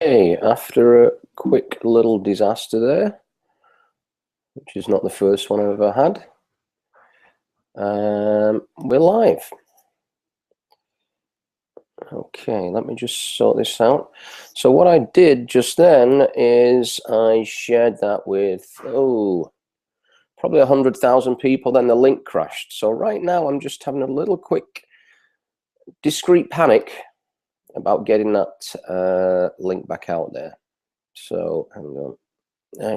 Okay, after a quick little disaster there, which is not the first one I've ever had, we're live. Okay, let me just sort this out. So what I did just then is I shared that with, probably 100,000 people, then the link crashed. So right now I'm just having a little quick discreet panic about getting that link back out there. So hang on.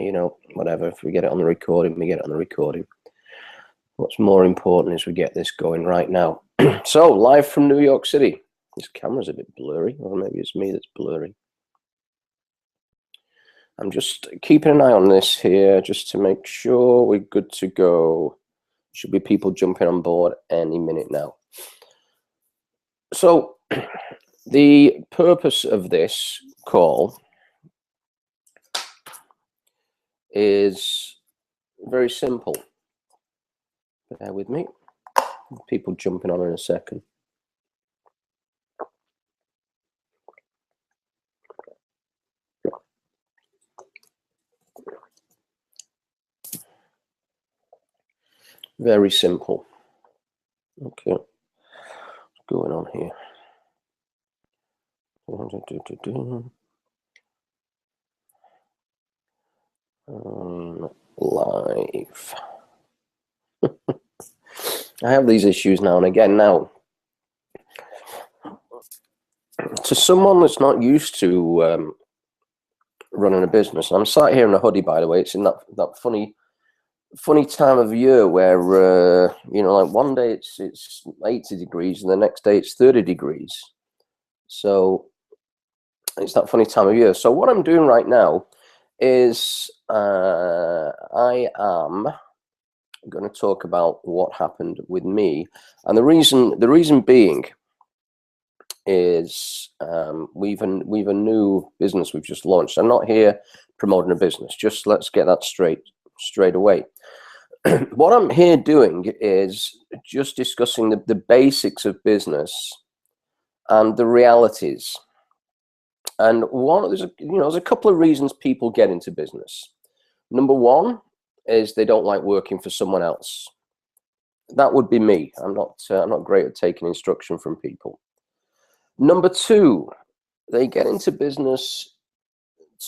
You know, whatever, if we get it on the recording, we get it on the recording. What's more important is we get this going right now. So, live from New York City. This camera's a bit blurry, or maybe it's me that's blurry. I'm just keeping an eye on this here, just to make sure we're good to go. Should be people jumping on board any minute now. So, the purpose of this call is very simple. Bear with me. People jumping on in a second. Very simple. Okay. What's going on here? Live. I have these issues now and again. Now, to someone that's not used to running a business, I'm sat here in a hoodie, by the way. It's in that funny time of year where you know, like one day it's 80 degrees and the next day it's 30 degrees. So it's that funny time of year. So what I'm doing right now is I am going to talk about what happened with me, and the reason being is we've a new business we've just launched. I'm not here promoting a business, just let's get that straight away. What I'm here doing is just discussing the basics of business and the realities. And there's a couple of reasons people get into business. Number one is they don't like working for someone else. That would be me. I'm not great at taking instruction from people. Number two, they get into business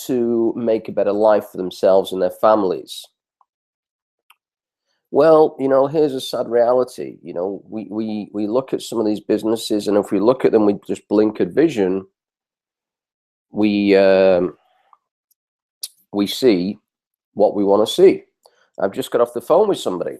to make a better life for themselves and their families. Well, you know, here's a sad reality. You know, we look at some of these businesses, and if we look at them, we just blink at vision. We see what we want to see. I've just got off the phone with somebody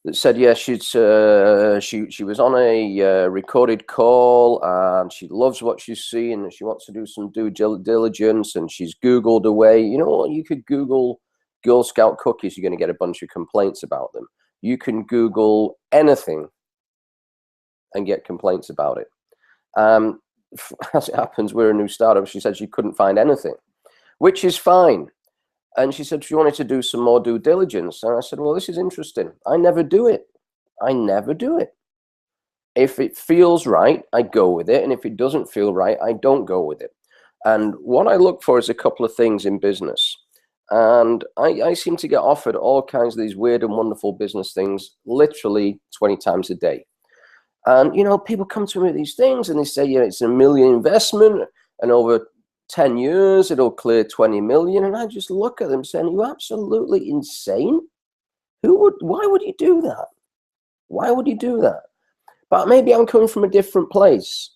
that said, yeah, she was on a recorded call and she loves what she's seeing and she wants to do some due diligence, and she's Googled away. You know what? You could Google Girl Scout cookies, you're going to get a bunch of complaints about them. You can Google anything and get complaints about it. As it happens, we're a new startup. She said she couldn't find anything, which is fine. And she said she wanted to do some more due diligence. And I said, well, this is interesting. I never do it. If it feels right, I go with it. And if it doesn't feel right, I don't go with it. And what I look for is a couple of things in business. And I seem to get offered all kinds of these weird and wonderful business things literally 20 times a day. And, you know, people come to me with these things and they say, yeah, it's $1 million investment and over 10 years, it'll clear 20 million. And I just look at them saying, you absolutely insane. Why would you do that? Why would you do that? But maybe I'm coming from a different place.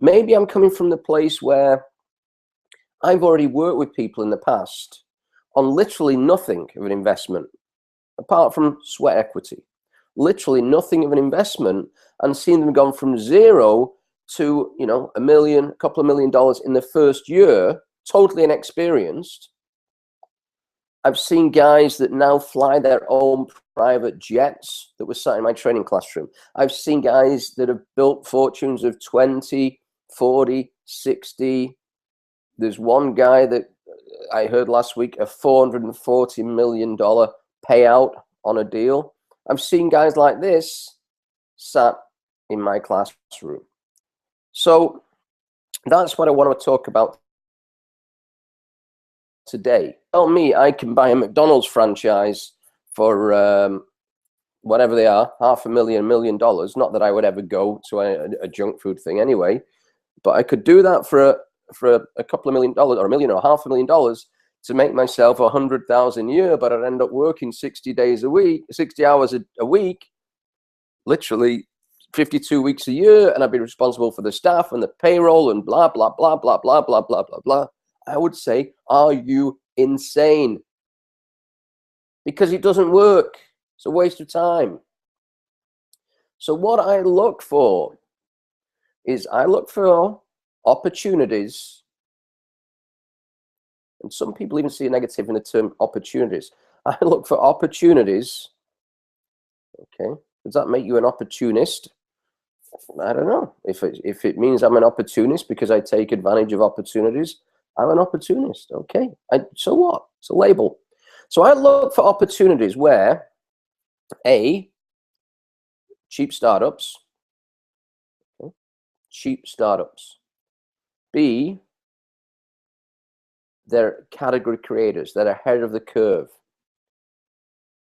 Maybe I'm coming from the place where I've already worked with people in the past on literally nothing of an investment, apart from sweat equity. Literally nothing of an investment, and seeing them gone from zero to, you know, $1 million, a couple of $1 million in the first year, totally inexperienced. I've seen guys that now fly their own private jets that were sat in my training classroom. I've seen guys that have built fortunes of 20, 40, 60. There's one guy that I heard last week, a $440 million payout on a deal. I've seen guys like this sat in my classroom. So that's what I want to talk about today. Tell me I can buy a McDonald's franchise for whatever they are, $500,000, $1 million. Not that I would ever go to a junk food thing anyway, but I could do that for a couple of $1 million or $1 million or $500,000 to make myself 100,000 a year. But I'd end up working 60 days a week, 60 hours a week, literally 52 weeks a year, and I'd be responsible for the staff and the payroll and blah, blah, blah, blah, blah, blah, blah, blah, blah. I would say, are you insane? Because it doesn't work. It's a waste of time. So what I look for is I look for opportunities, and some people even see a negative in the term opportunities. I look for opportunities. Okay, does that make you an opportunist? I don't know. If it means I'm an opportunist because I take advantage of opportunities, I'm an opportunist. Okay, so what? It's a label. So I look for opportunities where A, cheap startups, okay, cheap startups. B, they're category creators that are ahead of the curve.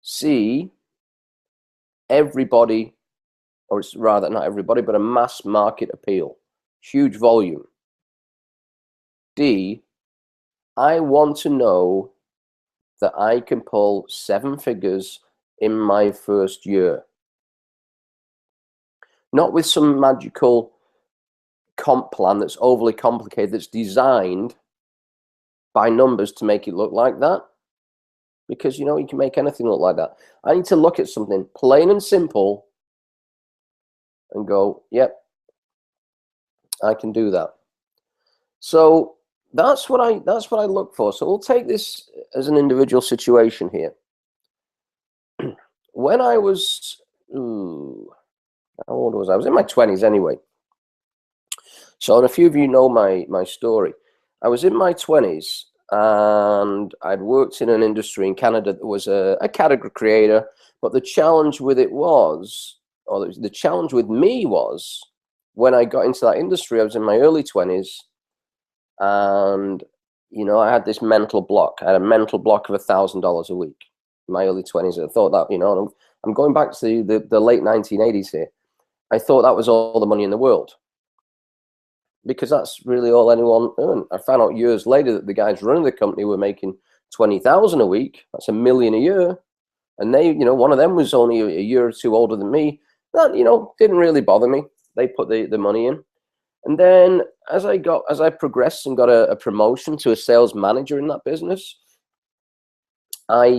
C, everybody, or it's rather not everybody, but a mass market appeal, huge volume. D, I want to know that I can pull 7 figures in my first year. Not with some magical comp plan that's overly complicated, that's designed by numbers to make it look like that. Because, you know, you can make anything look like that. I need to look at something plain and simple and go, yep, I can do that. So that's what I look for. So we'll take this as an individual situation here. When I was, how old was I? I was in my 20s anyway. So, and a few of you know my story. I was in my 20s and I'd worked in an industry in Canada that was a category creator, but the challenge with it was, or the challenge with me was, when I got into that industry, I was in my early 20s, and, you know, I had this mental block. I had a mental block of $1,000 a week in my early 20s. I thought that, you know, I'm going back to the late 1980s here. I thought that was all the money in the world, because that's really all anyone earned. I found out years later that the guys running the company were making 20,000 a week. That's $1 million a year. And they, you know, one of them was only a year or two older than me. That, you know, didn't really bother me. They put the money in. And then as I progressed and got a promotion to a sales manager in that business, I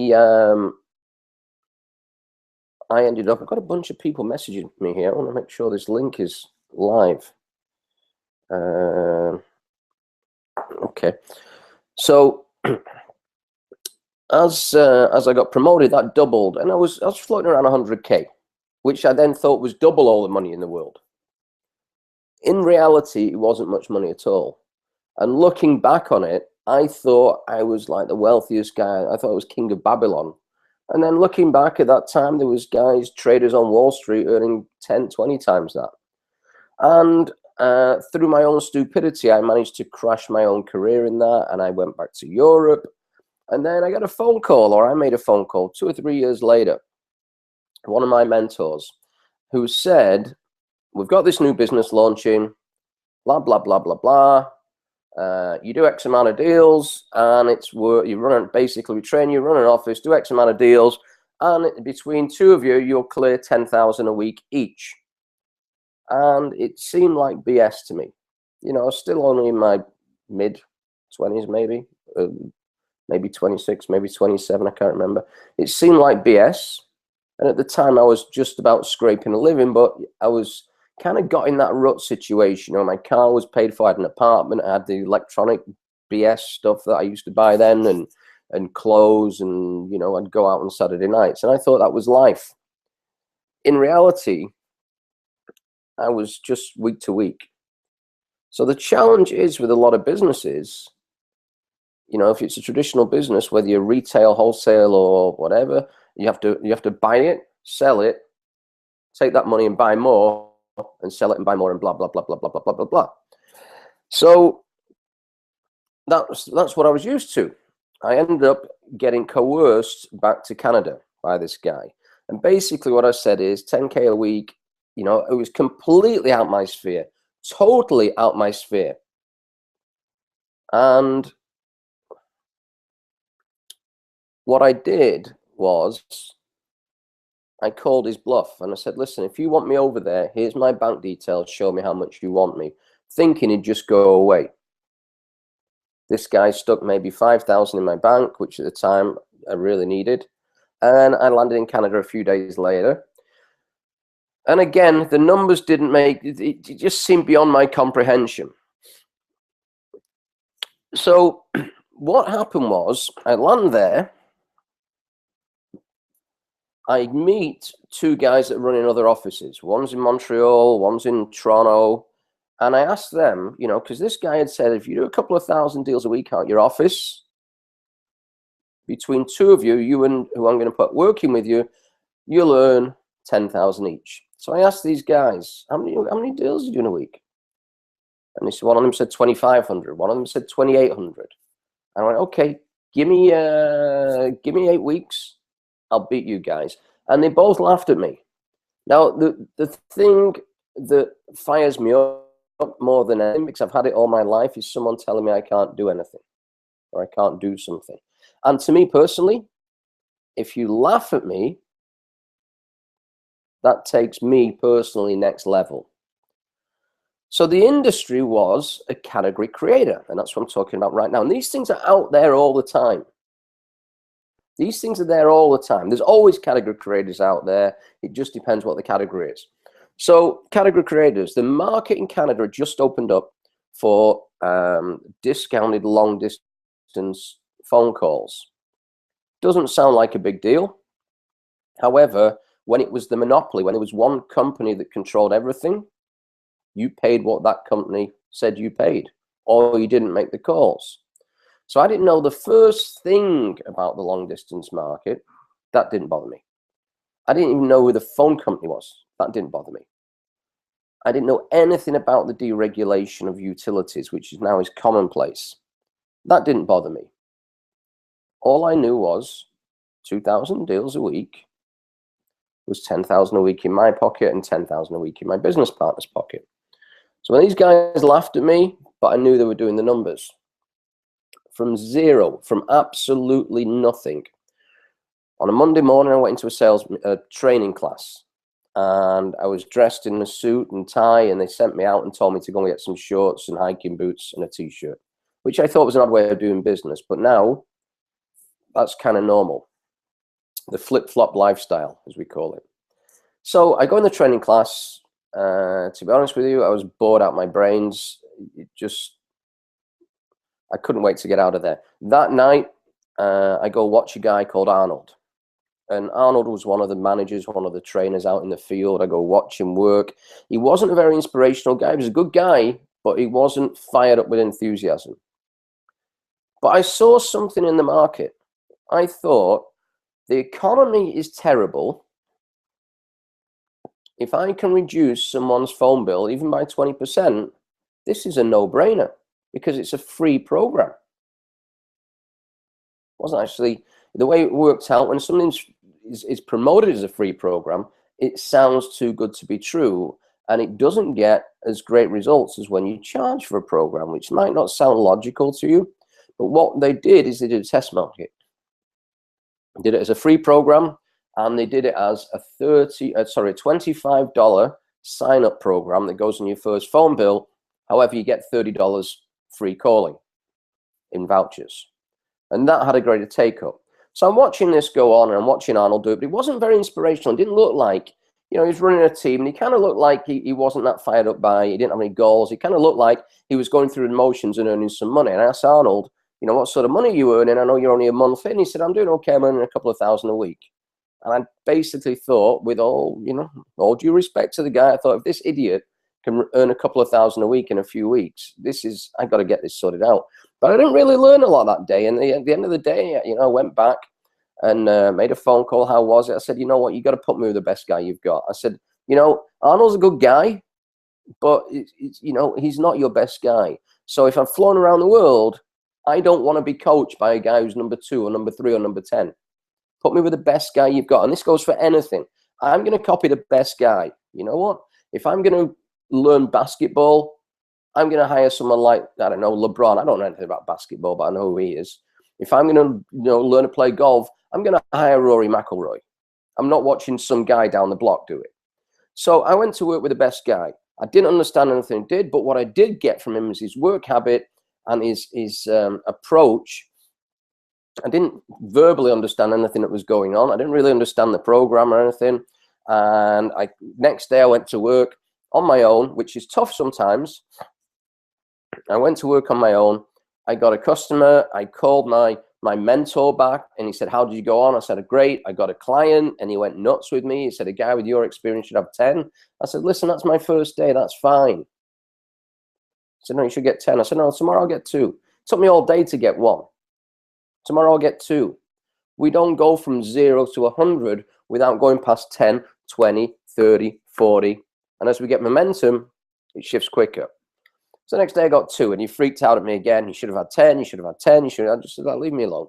ended up, I've got a bunch of people messaging me here. I want to make sure this link is live. Okay, so as I got promoted, that doubled, and I was floating around 100K, which I then thought was double all the money in the world. In reality, it wasn't much money at all. And looking back on it, I thought I was like the wealthiest guy. I thought I was king of Babylon. And then looking back at that time, there was guys, traders on Wall Street earning 10, 20 times that. And through my own stupidity, I managed to crash my own career in that, and I went back to Europe. And then I got a phone call, or I made a phone call 2 or 3 years later, one of my mentors, who said, we've got this new business launching, blah, blah, blah, blah, blah. You do X amount of deals, and it's work. You run, basically, we train you, run an office, do X amount of deals, and between 2 of you, you'll clear 10,000 a week each. And it seemed like BS to me. You know, I was still only in my mid-20s, maybe 26, maybe 27, I can't remember. It seemed like BS. And at the time, I was just about scraping a living, but I was kind of got in that rut situation. You know, my car was paid for, I had an apartment, I had the electronic BS stuff that I used to buy then, and clothes, and, you know, I'd go out on Saturday nights. And I thought that was life. In reality, I was just week to week. So the challenge is with a lot of businesses, you know, if it's a traditional business, whether you're retail, wholesale, or whatever, you have to buy it, sell it, take that money and buy more, and sell it and buy more, and blah, blah, blah, blah, blah, blah, blah, blah, blah. So that's what I was used to. I ended up getting coerced back to Canada by this guy. And basically what I said is 10K a week, you know, it was completely out my sphere, totally out my sphere. And what I did was I called his bluff and I said, listen, if you want me over there, here's my bank details, show me how much you want me, thinking he'd just go away. This guy stuck maybe 5,000 in my bank, which at the time I really needed. And I landed in Canada a few days later. And again, the numbers didn't make, it just seemed beyond my comprehension. So what happened was I land there. I meet two guys that run in other offices. One's in Montreal, one's in Toronto. And I asked them, you know, because this guy had said, if you do a couple of thousand deals a week out your office, between two of you, you and who I'm going to put working with you, you'll earn 10,000 each. So I asked these guys, how many deals are you doing a week? And they said, one of them said 2,500. One of them said 2,800. And I went, okay, give me 8 weeks. I'll beat you guys. And they both laughed at me. Now, the thing that fires me up more than anything, because I've had it all my life, is someone telling me I can't do anything or I can't do something. And to me personally, if you laugh at me, that takes me personally next level. So the industry was a category creator, and that's what I'm talking about right now. And these things are out there all the time. These things are there all the time. There's always category creators out there. It just depends what the category is. So category creators, the market in Canada just opened up for discounted long distance phone calls. Doesn't sound like a big deal. However, when it was the monopoly, when it was one company that controlled everything, you paid what that company said you paid, or you didn't make the calls. So I didn't know the first thing about the long distance market. That didn't bother me. I didn't even know who the phone company was. That didn't bother me. I didn't know anything about the deregulation of utilities, which is now commonplace. That didn't bother me. All I knew was 2,000 deals a week was 10,000 a week in my pocket and 10,000 a week in my business partner's pocket. So when these guys laughed at me, but I knew they were doing the numbers. From zero, from absolutely nothing. On a Monday morning, I went into a sales training class, and I was dressed in a suit and tie, and they sent me out and told me to go and get some shorts and hiking boots and a t-shirt, which I thought was an odd way of doing business, but now that's kind of normal. The flip-flop lifestyle, as we call it. So I go in the training class. To be honest with you, I was bored out my brains. I couldn't wait to get out of there. That night, I go watch a guy called Arnold. And Arnold was one of the managers, one of the trainers out in the field. I go watch him work. He wasn't a very inspirational guy. He was a good guy, but he wasn't fired up with enthusiasm. But I saw something in the market. I thought, the economy is terrible. If I can reduce someone's phone bill even by 20%, this is a no-brainer because it's a free program. It wasn't actually the way it works out. When something is promoted as a free program, it sounds too good to be true, and it doesn't get as great results as when you charge for a program, which might not sound logical to you. But what they did is they did a test market. They did it as a free program, and they did it as a $25 sign-up program that goes on your first phone bill. However, you get $30 free calling in vouchers. And that had a greater take-up. So I'm watching this go on, and I'm watching Arnold do it, but it wasn't very inspirational. It didn't look like, you know, he was running a team, and he kind of looked like he wasn't that fired up by, he didn't have any goals. He kind of looked like he was going through the motions and earning some money. And I asked Arnold, you know, what sort of money are you earning? I know you're only a month in. He said, I'm doing okay. I'm earning a couple of thousand a week. And I basically thought, with all, you know, all due respect to the guy, I thought, if this idiot can earn a couple of thousand a week in a few weeks, I've got to get this sorted out. But I didn't really learn a lot that day. And at the end of the day, you know, I went back and made a phone call. How was it? I said, you know what, you got to put me with the best guy you've got. I said, you know, Arnold's a good guy, but you know, he's not your best guy. So if I'm flown around the world, I don't want to be coached by a guy who's number 2 or number 3 or number 10. Put me with the best guy you've got. And this goes for anything. I'm going to copy the best guy. You know what? If I'm going to learn basketball, I'm going to hire someone like, I don't know, LeBron. I don't know anything about basketball, but I know who he is. If I'm going to learn to play golf, I'm going to hire Rory McIlroy. I'm not watching some guy down the block do it. So I went to work with the best guy. I didn't understand anything he did, but what I did get from him was his work habit and his approach. I didn't verbally understand anything that was going on. I didn't really understand the program or anything. And next day I went to work on my own, which is tough sometimes. I went to work on my own. I got a customer. I called my mentor back and he said, how did you go on? I said, great. I got a client and he went nuts with me. He said, a guy with your experience should have 10. I said, listen, that's my first day. That's fine. He said, no, you should get 10. I said, no, tomorrow I'll get 2. It took me all day to get 1. Tomorrow I'll get 2. We don't go from 0 to 100 without going past 10, 20, 30, 40. And as we get momentum, it shifts quicker. So the next day I got 2 and he freaked out at me again. You should have had 10, you should have had 10, you should have. I just said, leave me alone.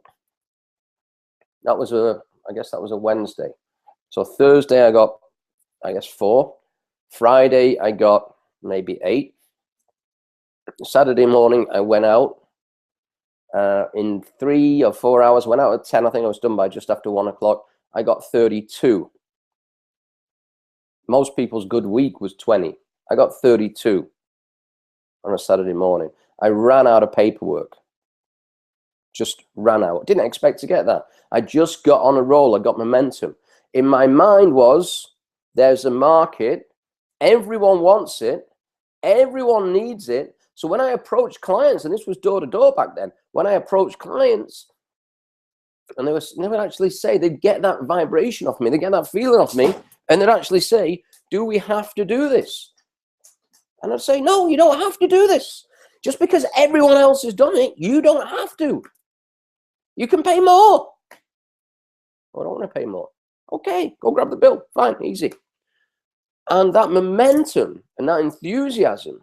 That was I guess that was a Wednesday. So Thursday I got, I guess 4. Friday I got maybe 8. Saturday morning I went out. In 3 or 4 hours, went out at 10. I think I was done by just after 1 o'clock. I got 32. Most people's good week was 20. I got 32 on a Saturday morning. I ran out of paperwork. Just ran out. Didn't expect to get that. I just got on a roll. I got momentum. In my mind was, there's a market. Everyone wants it. Everyone needs it. So when I approached clients, and this was door to door back then, when I approached clients, and they would actually say, they'd get that vibration off me, they get that feeling off me, and they'd actually say, do we have to do this? And I'd say, no, you don't have to do this. Just because everyone else has done it, you don't have to. You can pay more. I don't want to pay more. Okay, go grab the bill. Fine, easy. And that momentum and that enthusiasm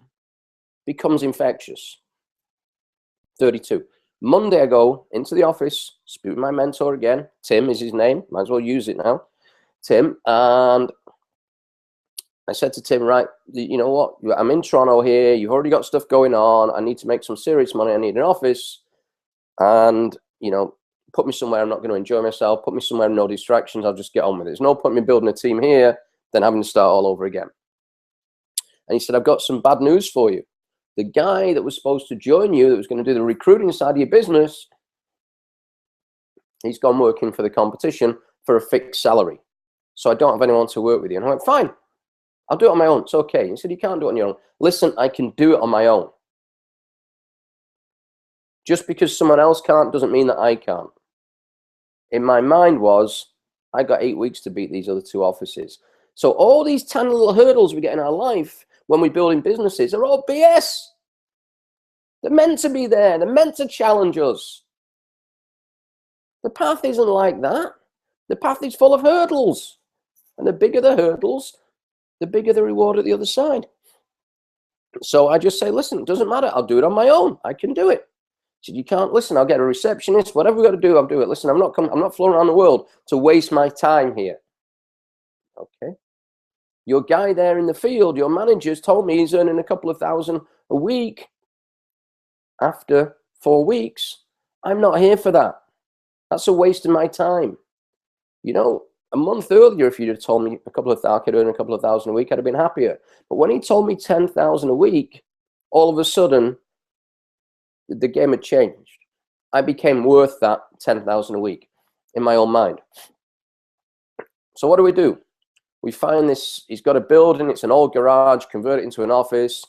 becomes infectious. 32. Monday I go into the office, speak with my mentor again. Tim is his name. Might as well use it now. Tim. And I said to Tim, right, you know what? I'm in Toronto here. You've already got stuff going on. I need to make some serious money. I need an office. And, put me somewhere I'm not going to enjoy myself. Put me somewhere no distractions. I'll just get on with it. There's no point in me building a team here, then having to start all over again. And he said, I've got some bad news for you. The guy that was supposed to join you, that was going to do the recruiting side of your business, he's gone working for the competition for a fixed salary. So I don't have anyone to work with you. And I went, fine, I'll do it on my own. It's okay. He said, you can't do it on your own. Listen, I can do it on my own. Just because someone else can't doesn't mean that I can't. In my mind was, I got 8 weeks to beat these other 2 offices. So all these tiny little hurdles we get in our life when we're building businesses are all BS. They're meant to be there. They're meant to challenge us. The path isn't like that. The path is full of hurdles. And the bigger the hurdles, the bigger the reward at the other side. So I just say, listen, it doesn't matter. I'll do it on my own. I can do it. He said, you can't. Listen, I'll get a receptionist. Whatever we've got to do, I'll do it. Listen, I'm not flying around the world to waste my time here. Okay. Your guy there in the field, your manager's told me he's earning a couple of thousand a week after 4 weeks. I'm not here for that. That's a waste of my time. A month earlier, if you'd have told me I could earn a couple of thousand a week, I'd have been happier. But when he told me 10,000 a week, all of a sudden, the game had changed. I became worth that 10,000 a week in my own mind. So what do? We find this, he's got a building, it's an old garage, convert it into an office,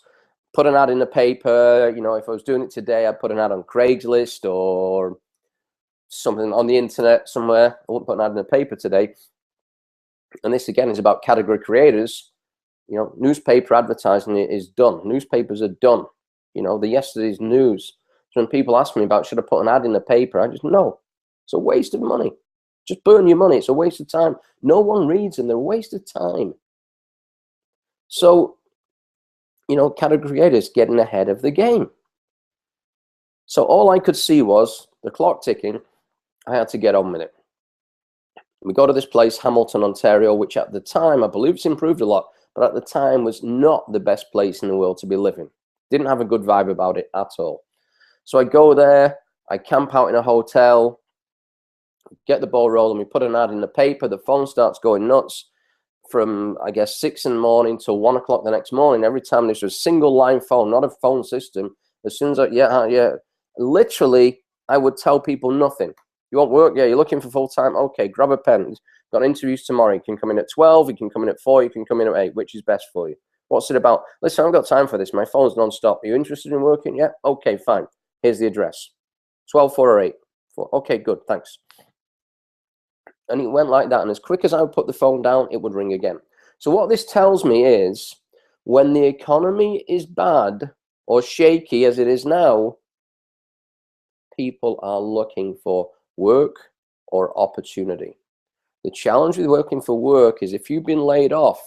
put an ad in the paper. If I was doing it today, I'd put an ad on Craigslist or something on the internet somewhere. I wouldn't put an ad in the paper today. And this again is about category creators. Newspaper advertising is done. Newspapers are done. The yesterday's news. So when people ask me about, should I put an ad in the paper? I just, no, it's a waste of money. Just burn your money. It's a waste of time. No one reads them. They're a waste of time. So, category creators getting ahead of the game. So all I could see was the clock ticking. I had to get on with it. We go to this place, Hamilton, Ontario, which at the time, I believe it's improved a lot, but at the time was not the best place in the world to be living. Didn't have a good vibe about it at all. So I go there, I camp out in a hotel, get the ball rolling, we put an ad in the paper, the phone starts going nuts from, I guess, 6 in the morning till 1 o'clock the next morning. Every time this was a single line phone, not a phone system. As soon as literally, I would tell people nothing. You want work? Yeah, you're looking for full time? Okay, grab a pen. Got interviews tomorrow. You can come in at 12, you can come in at 4, you can come in at 8. Which is best for you? What's it about? Listen, I haven't got time for this. My phone's non-stop. Are you interested in working? Yeah? Okay, fine. Here's the address. 12, 4 or 8? 4. Okay, good, thanks. And it went like that. And as quick as I would put the phone down, it would ring again. So what this tells me is when the economy is bad or shaky as it is now, people are looking for work or opportunity. The challenge with working for work is if you've been laid off,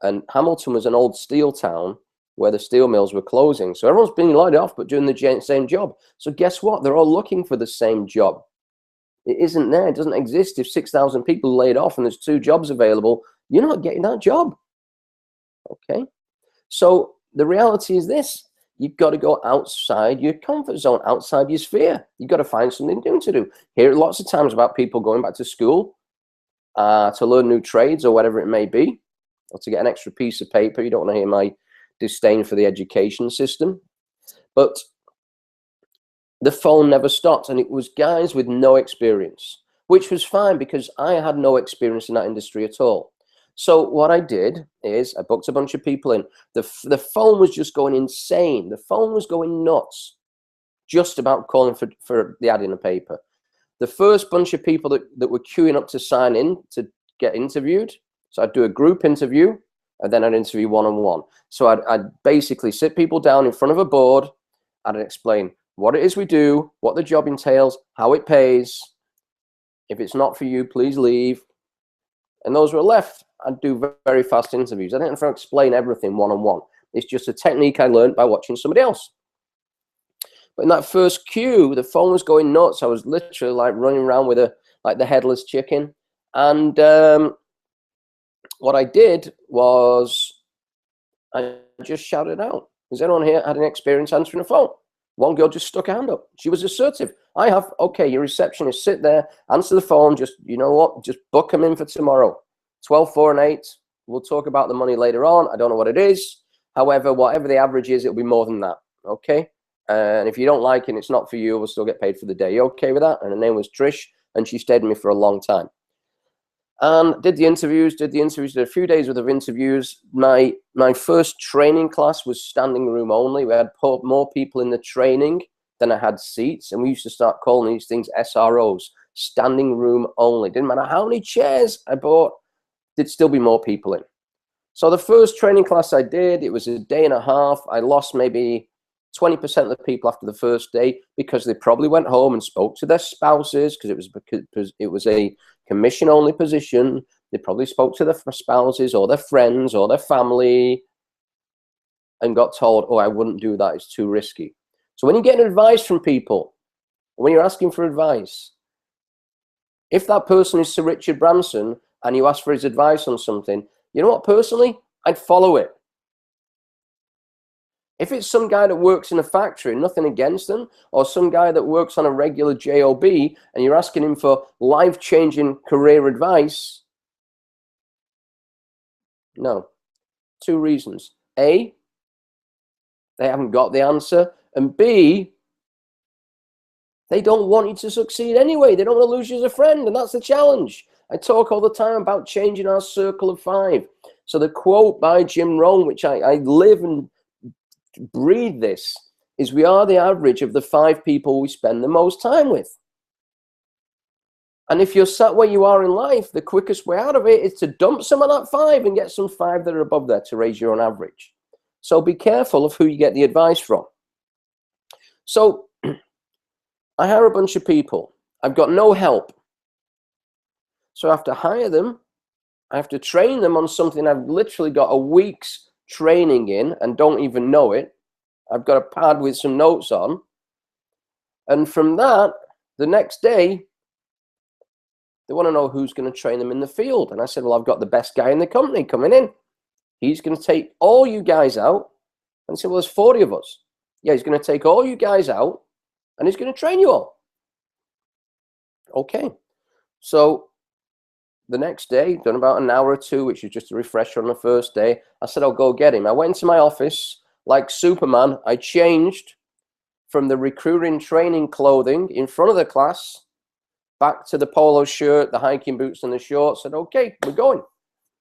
and Hamilton was an old steel town where the steel mills were closing. So everyone's being laid off but doing the same job. So guess what? They're all looking for the same job. It isn't there. It doesn't exist. If 6,000 people are laid off and there's 2 jobs available, you're not getting that job. Okay? So the reality is this. You've got to go outside your comfort zone, outside your sphere. You've got to find something new to do. Hear lots of times about people going back to school to learn new trades or whatever it may be, or to get an extra piece of paper. You don't want to hear my disdain for the education system. But the phone never stopped, and it was guys with no experience, which was fine because I had no experience in that industry at all. So what I did is I booked a bunch of people in. The phone was just going insane. The phone was going nuts just about calling for the ad in the paper. The first bunch of people that were queuing up to sign in to get interviewed, so I'd do a group interview, and then I'd interview one-on-one. So I'd basically sit people down in front of a board, and I'd explain what it is we do, what the job entails, how it pays. If it's not for you, please leave. And those who are left, I'd do very fast interviews. I didn't have to explain everything one-on-one. It's just a technique I learned by watching somebody else. But in that first queue, the phone was going nuts. I was literally like running around with like the headless chicken. And what I did was I just shouted out, has anyone here had an experience answering a phone? One girl just stuck her hand up. She was assertive. I have. Okay, your receptionist, sit there, answer the phone. Just, you know what? Just book them in for tomorrow. 12, 4 and 8. We'll talk about the money later on. I don't know what it is. However, whatever the average is, it'll be more than that. Okay? And if you don't like it and it's not for you, we'll still get paid for the day. You okay with that? And her name was Trish, and she stayed with me for a long time. And did the interviews, did a few days worth of interviews. My first training class was standing room only. We had more people in the training than I had seats. And we used to start calling these things SROs, standing room only. Didn't matter how many chairs I bought, there'd still be more people in. So the first training class I did, it was a day and a half. I lost maybe 20% of the people after the first day because they probably went home and spoke to their spouses because it was a commission-only position. They probably spoke to their spouses or their friends or their family and got told, oh, I wouldn't do that. It's too risky. So when you're getting advice from people, when you're asking for advice, if that person is Sir Richard Branson and you ask for his advice on something, you know what, personally, I'd follow it. If it's some guy that works in a factory, nothing against them, or some guy that works on a regular job and you're asking him for life-changing career advice, no. 2 reasons. A, they haven't got the answer, and B, they don't want you to succeed anyway. They don't want to lose you as a friend, and that's the challenge. I talk all the time about changing our circle of 5. So the quote by Jim Rohn, which I live and breathe this, is we are the average of the 5 people we spend the most time with. And if you're sat where you are in life, the quickest way out of it is to dump some of that 5 and get some 5 that are above there to raise your own average. So be careful of who you get the advice from. So I hire a bunch of people. I've got no help. So I have to hire them. I have to train them on something I've literally got a week's training in and don't even know it. I've got a pad with some notes on. And from that, the next day, they want to know who's going to train them in the field. And I said, well, I've got the best guy in the company coming in. He's going to take all you guys out. And I said, well, there's 40 of us. Yeah, he's going to take all you guys out and he's going to train you all. Okay. So the next day, done about an hour or two, which is just a refresher on the first day, I said, I'll go get him. I went to my office like Superman. I changed from the recruiting training clothing in front of the class back to the polo shirt, the hiking boots and the shorts. I said, okay, we're going.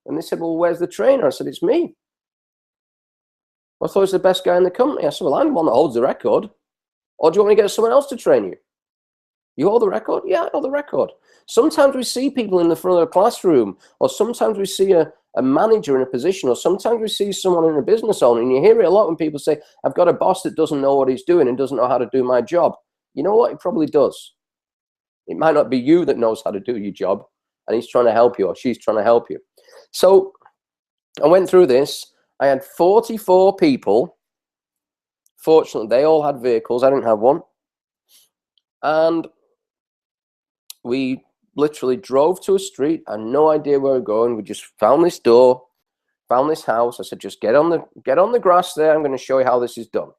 And they said, well, where's the trainer? I said, it's me. I thought he was the best guy in the company. I said, well, I'm the one that holds the record. Or do you want me to get someone else to train you? You hold the record? Yeah, I hold the record. Sometimes we see people in the front of the classroom, or sometimes we see a manager in a position, or sometimes we see someone in a business owner, and you hear it a lot when people say, I've got a boss that doesn't know what he's doing and doesn't know how to do my job. You know what? He probably does. It might not be you that knows how to do your job, and he's trying to help you, or she's trying to help you. So I went through this. I had 44 people. Fortunately, they all had vehicles. I didn't have one. And we literally drove to a street. I had no idea where we were going. We just found this door, found this house. I said, just get on the grass there. I'm going to show you how this is done.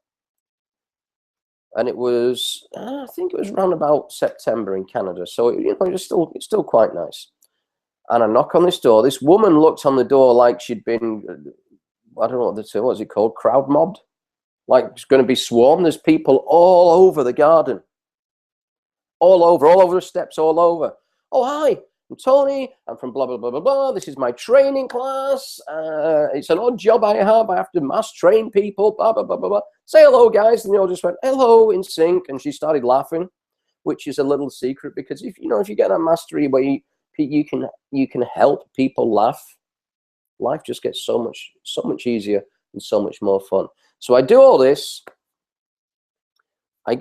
And it was, I think it was around about September in Canada. So, it's still quite nice. And I knock on this door. This woman looked on the door like she'd been, I don't know what's it called, crowd mobbed? Like it's going to be swarmed. There's people all over the garden. All over the steps, all over. Oh, hi, I'm Tony. I'm from blah, blah, blah, blah, blah. This is my training class. It's an odd job I have. I have to mass train people, blah, blah, blah, blah, blah. Say hello, guys. And they all just went, hello, in sync. And she started laughing, which is a little secret because if you get that mastery where you can help people laugh, life just gets so much easier and so much more fun. So I do all this. I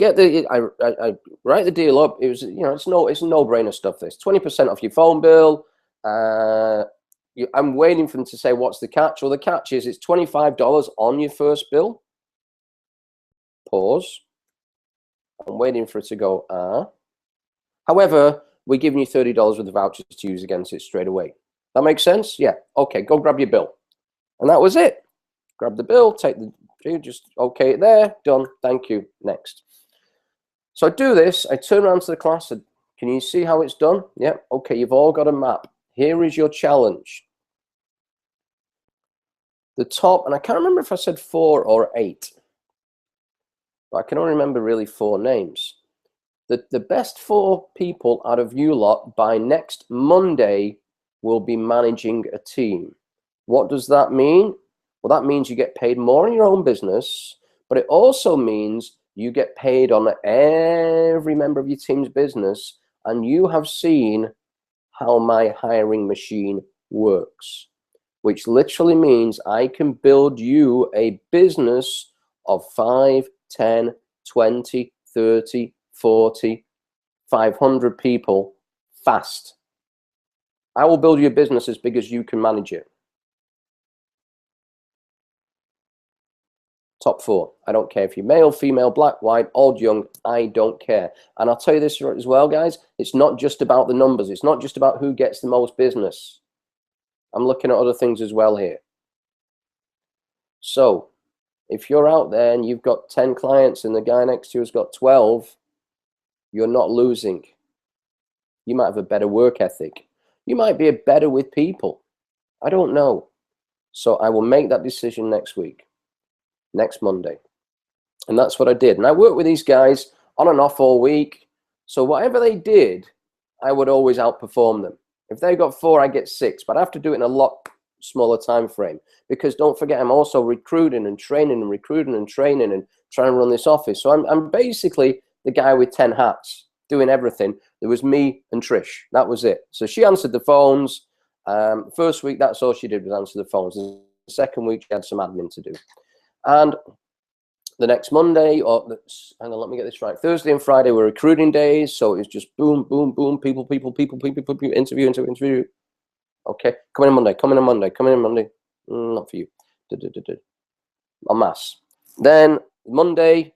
write the deal up. It was, it's no-brainer stuff. This 20% off your phone bill. I'm waiting for them to say what's the catch. Well, the catch is it's $25 on your first bill. Pause. I'm waiting for it to go. However, we're giving you $30 worth of vouchers to use against it straight away. That makes sense? Yeah. Okay. Go grab your bill. And that was it. Grab the bill. Take the. Just okay it there. Done. Thank you. Next. So I do this. I turn around to the class. And, can you see how it's done? Yeah. Okay. You've all got a map. Here is your challenge. The top, and I can't remember if I said 4 or 8. But I can only remember really 4 names. The best 4 people out of you lot by next Monday will be managing a team. What does that mean? Well, that means you get paid more in your own business, but it also means you get paid on every member of your team's business, and you have seen how my hiring machine works, which literally means I can build you a business of 5, 10, 20, 30, 40, 500 people fast. I will build you a business as big as you can manage it. Top 4. I don't care if you're male, female, black, white, old, young. I don't care. And I'll tell you this as well, guys. It's not just about the numbers. It's not just about who gets the most business. I'm looking at other things as well here. So if you're out there and you've got 10 clients and the guy next to you has got 12, you're not losing. You might have a better work ethic. You might be better with people. I don't know. So I will make that decision next week. Next Monday. And that's what I did. And I worked with these guys on and off all week. So whatever they did, I would always outperform them. If they got 4, I get 6. But I have to do it in a lot smaller time frame. Because don't forget, I'm also recruiting and training and recruiting and training and trying to run this office. So I'm basically the guy with 10 hats doing everything. There was me and Trish. That was it. So she answered the phones. First week, that's all she did was answer the phones. The second week, she had some admin to do. And the next Monday, hang on, let me get this right. Thursday and Friday were recruiting days, so it was just boom, boom, boom, people, interview. Okay, come in on Monday. Not for you. En masse. Then Monday,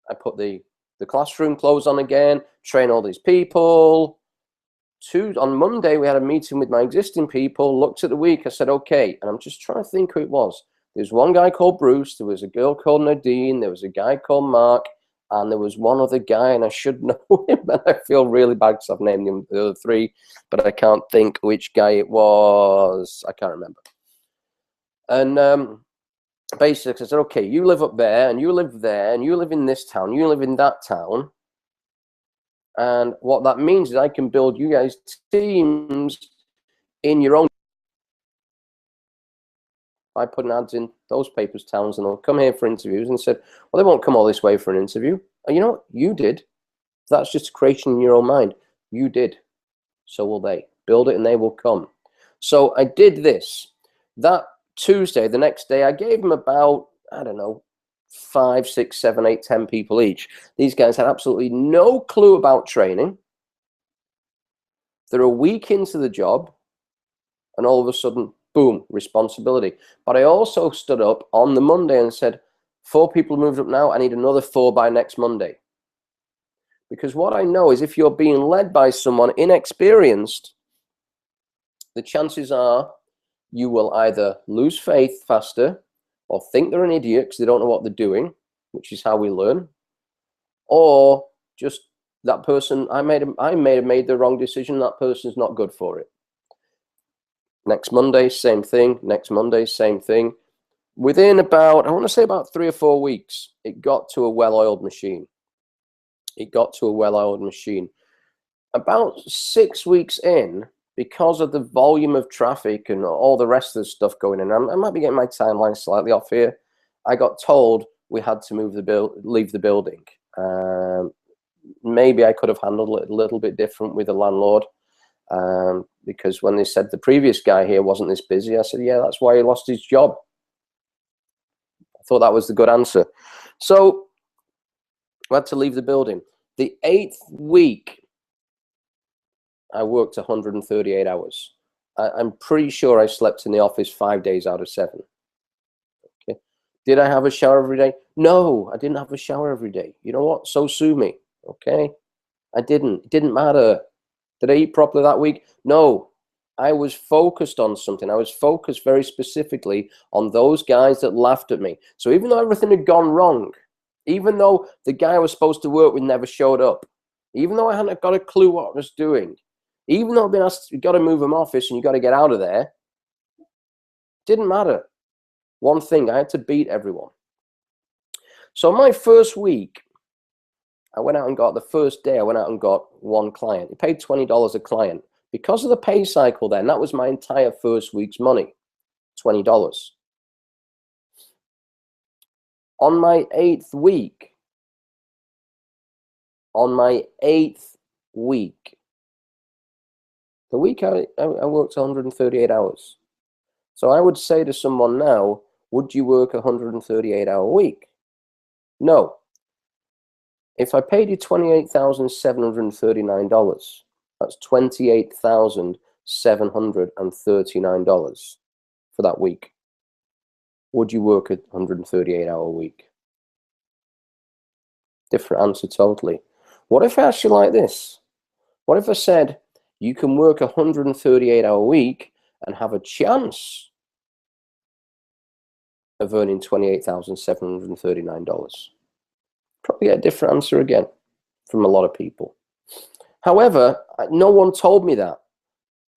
I put the the classroom clothes on again, train all these people. On Monday, we had a meeting with my existing people, looked at the week. I said, okay, and I'm just trying to think who it was. There's one guy called Bruce, there was a girl called Nadine, there was a guy called Mark, and there was one other guy, and I should know him, and I feel really bad because I've named him the other three, but I can't think which guy it was. I can't remember. And basically, I said, okay, you live up there, and you live there, and you live in this town, you live in that town. And what that means is I can build you guys teams in your own by putting ads in those papers, towns, and they'll come here for interviews. And said, well, they won't come all this way for an interview. And you know what? You did. That's just a creation in your own mind. You did. So will they. Build it and they will come. So I did this. That Tuesday, the next day, I gave them about, I don't know, 5, 6, 7, 8, 10 people each. These guys had absolutely no clue about training. They're a week into the job, and all of a sudden, boom, responsibility. But I also stood up on the Monday and said, 4 people moved up now. I need another 4 by next Monday. Because what I know is if you're being led by someone inexperienced, the chances are you will either lose faith faster or think they're an idiot because they don't know what they're doing, which is how we learn, or just that person, I may have made the wrong decision, that person's not good for it. Next Monday, same thing. Next Monday, same thing. Within about, I want to say about 3 or 4 weeks, it got to a well-oiled machine. It got to a well-oiled machine. About 6 weeks in, because of the volume of traffic and all the rest of the stuff going in, I might be getting my timeline slightly off here. I got told we had to leave the building. Maybe I could have handled it a little bit different with the landlord, because when they said the previous guy here wasn't this busy, I said, yeah, that's why he lost his job. I thought that was the good answer. So we had to leave the building. The 8th week, I worked 138 hours. I'm pretty sure I slept in the office 5 days out of 7. Okay. Did I have a shower every day? No, I didn't have a shower every day. You know what? So sue me. Okay. I didn't. It didn't matter. Did I eat properly that week? No. I was focused on something. I was focused very specifically on those guys that laughed at me. So even though everything had gone wrong, even though the guy I was supposed to work with never showed up, even though I hadn't got a clue what I was doing, even though I've been asked, you've got to move them office and you've got to get out of there, didn't matter. One thing, I had to beat everyone. So my first week, I went out and got, the first day, I went out and got 1 client. He paid $20 a client. Because of the pay cycle then, that was my entire first week's money, $20. On my 8th week, the week I worked 138 hours. So I would say to someone now, would you work a 138-hour week? No. If I paid you $28,739, that's $28,739 for that week. Would you work a 138-hour week? Different answer totally. What if I asked you like this? What if I said, you can work a 138-hour week and have a chance of earning $28,739? Probably get a different answer again from a lot of people. However, no one told me that.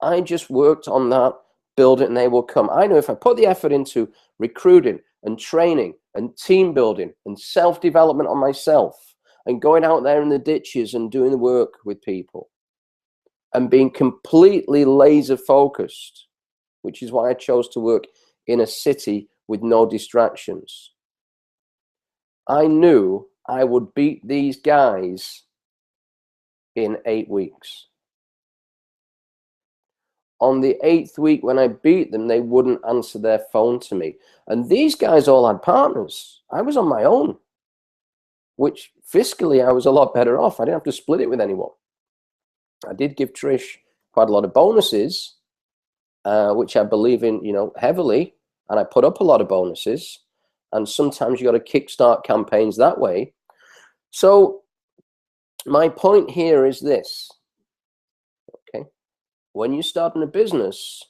I just worked on that, build it, and they will come. I know if I put the effort into recruiting and training and team building and self-development on myself and going out there in the ditches and doing the work with people and being completely laser focused, which is why I chose to work in a city with no distractions. I knew I would beat these guys in 8 weeks. On the 8th week, when I beat them, they wouldn't answer their phone to me. And these guys all had partners. I was on my own, which fiscally I was a lot better off. I didn't have to split it with anyone. I did give Trish quite a lot of bonuses, which I believe in, heavily. And I put up a lot of bonuses. And sometimes you got to kickstart campaigns that way. So My point here is this, okay? When you're starting a business,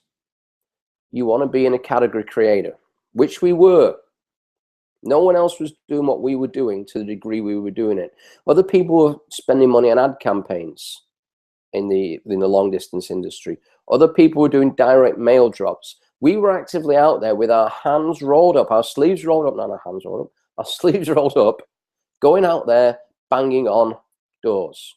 you want to be in a category creator, which we were. No one else was doing what we were doing to the degree we were doing it. Other people were spending money on ad campaigns in the long distance industry. Other people were doing direct mail drops. We were actively out there with our hands rolled up, our sleeves rolled up, not our hands rolled up, our sleeves rolled up, going out there, banging on doors.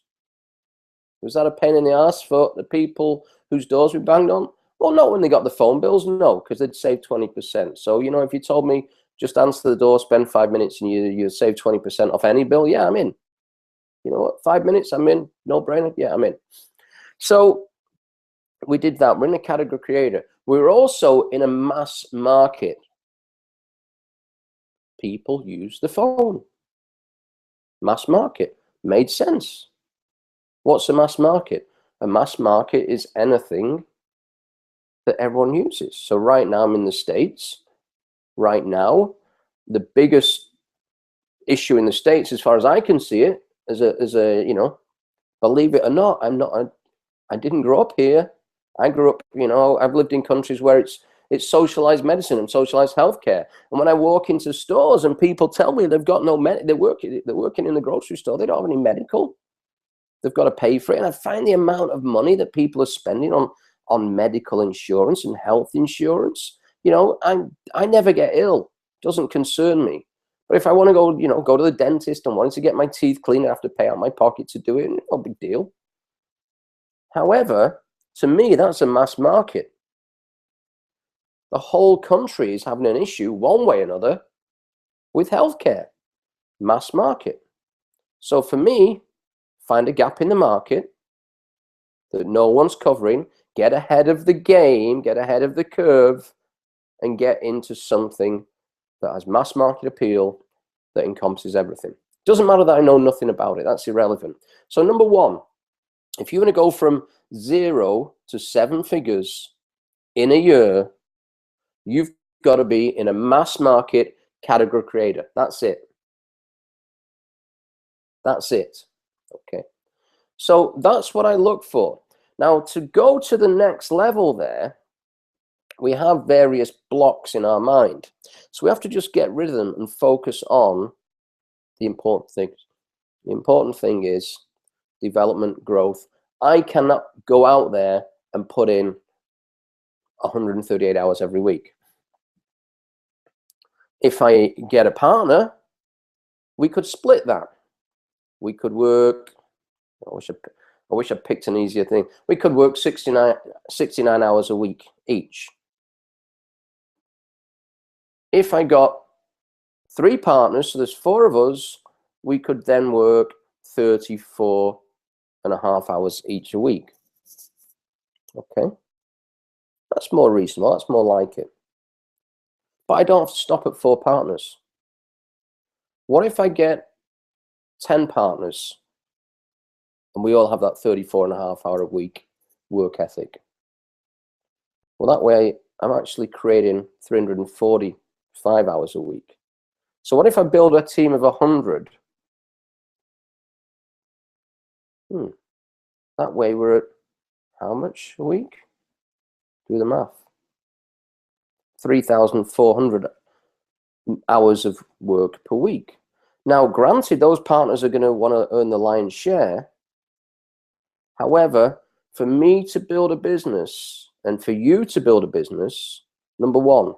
Was that a pain in the ass for the people whose doors we banged on? Well, not when they got the phone bills, no, because they'd save 20%. So, you know, if you told me just answer the door, spend 5 minutes, and you save 20% off any bill, yeah, I'm in. You know what? 5 minutes, I'm in. No brainer, yeah, I'm in. So we did that. We're in a category creator. We're also in a mass market. People use the phone. Mass market made sense. What's a mass market? A mass market is anything that everyone uses. So right now I'm in the States. Right now, the biggest issue in the States, as far as I can see it, as a you know, believe it or not, I didn't grow up here. I grew up, you know, I've lived in countries where it's socialized medicine and socialized healthcare. And when I walk into stores and people tell me they've got no they're working in the grocery store, they don't have any medical. They've got to pay for it. And I find the amount of money that people are spending on medical insurance and health insurance. You know, I never get ill. Doesn't concern me. But if I want to go, you know, go to the dentist and wanting to get my teeth clean, I have to pay out my pocket to do it. No big deal. However, to me, that's a mass market. The whole country is having an issue, one way or another, with healthcare. Mass market. So for me, find a gap in the market that no one's covering, get ahead of the game, get ahead of the curve, and get into something that has mass market appeal that encompasses everything. Doesn't matter that I know nothing about it. That's irrelevant. So number one, if you want to go from 0 to 7 figures in a year, you've got to be in a mass market category creator. That's it. That's it. Okay. So that's what I look for. Now, to go to the next level there, we have various blocks in our mind. So we have to just get rid of them and focus on the important things. The important thing is development, growth. I cannot go out there and put in 138 hours every week. If I get a partner, we could split that. We could work, I wish I picked an easier thing. We could work 69 hours a week each. If I got 3 partners, so there's 4 of us, we could then work 34.5 hours each a week. Okay, that's more reasonable, that's more like it. But I don't have to stop at 4 partners. What if I get 10 partners and we all have that 34.5 hour a week work ethic? Well, that way I'm actually creating 345 hours a week. So what if I build a team of 100? That way we're at how much a week? Do the math. 3,400 hours of work per week. Now, granted, those partners are going to want to earn the lion's share. However, for me to build a business and for you to build a business, number one,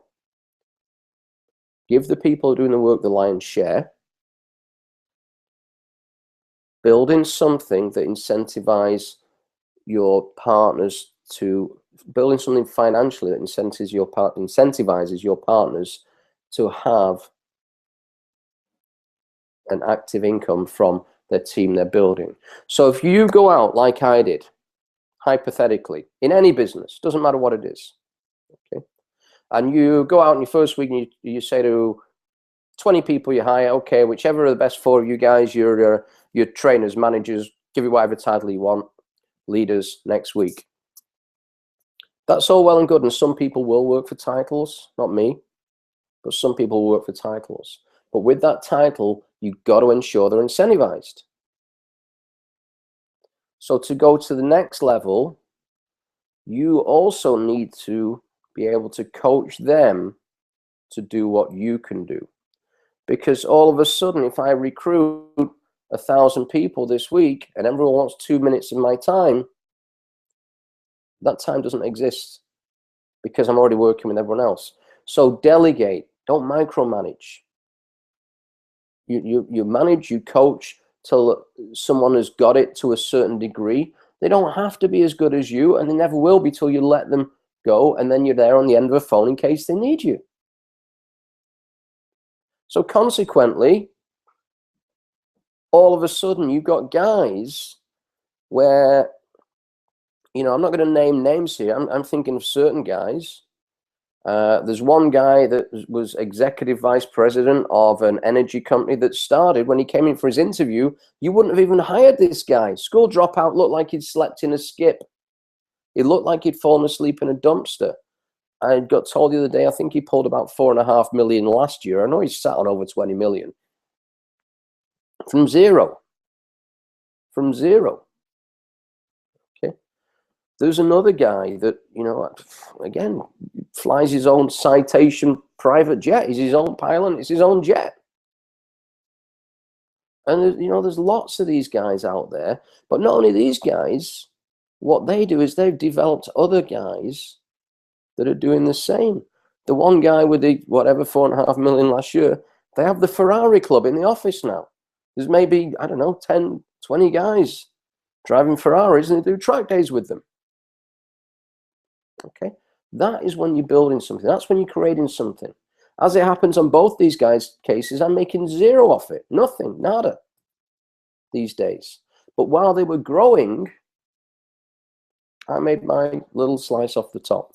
give the people doing the work the lion's share. Building something that incentivizes your partners to, building something financially that incentivizes your partners to have an active income from their team they're building. So if you go out like I did, hypothetically, in any business, doesn't matter what it is, okay, and you go out in your first week and you say to 20 people you hire, okay, whichever are the best 4 of you guys, your trainers, managers, give you whatever title you want, leaders next week. That's all well and good, and some people will work for titles, not me, but some people will work for titles. But with that title, you've got to ensure they're incentivized. So to go to the next level, you also need to be able to coach them to do what you can do. Because all of a sudden, if I recruit 1,000 people this week and everyone wants 2 minutes of my time, that time doesn't exist because I'm already working with everyone else. So delegate, don't micromanage. You manage, you coach till someone has got it to a certain degree. They don't have to be as good as you, and they never will be till you let them go, and then you're there on the end of a phone in case they need you. So consequently, all of a sudden you've got guys where, you know, I'm not going to name names here. I'm thinking of certain guys. There's one guy that was executive vice president of an energy company that started, when he came in for his interview, you wouldn't have even hired this guy. School dropout, looked like he'd slept in a skip. It looked like he'd fallen asleep in a dumpster. I got told the other day, I think he pulled about 4.5 million last year. I know he's sat on over 20 million. From zero. From zero. Okay. There's another guy that, you know, again, flies his own Citation private jet. He's his own pilot. It's his own jet. And, you know, there's lots of these guys out there. But not only these guys, what they do is they've developed other guys that are doing the same. The one guy with the, whatever, 4.5 million last year, they have the Ferrari club in the office now. There's maybe, I don't know, 10, 20 guys driving Ferraris, and they do track days with them. Okay, that is when you're building something. That's when you're creating something. As it happens on both these guys' cases, I'm making zero off it. Nothing, nada, these days. But while they were growing, I made my little slice off the top.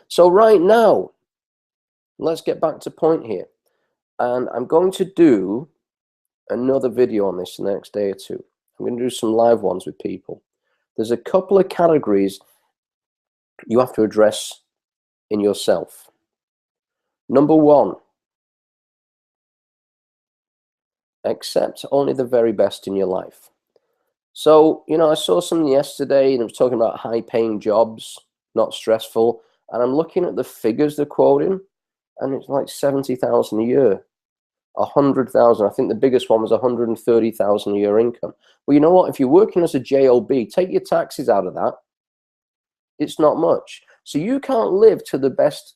So right now, let's get back to point here. And I'm going to do another video on this the next day or two. I'm going to do some live ones with people. There's a couple of categories you have to address in yourself. Number one, accept only the very best in your life. So, you know, I saw something yesterday and it was talking about high-paying jobs, not stressful. And I'm looking at the figures they're quoting, and it's like 70,000 a year, 100,000. I think the biggest one was 130,000 a year income. Well, you know what? If you're working as a job, take your taxes out of that. It's not much. So you can't live to the best,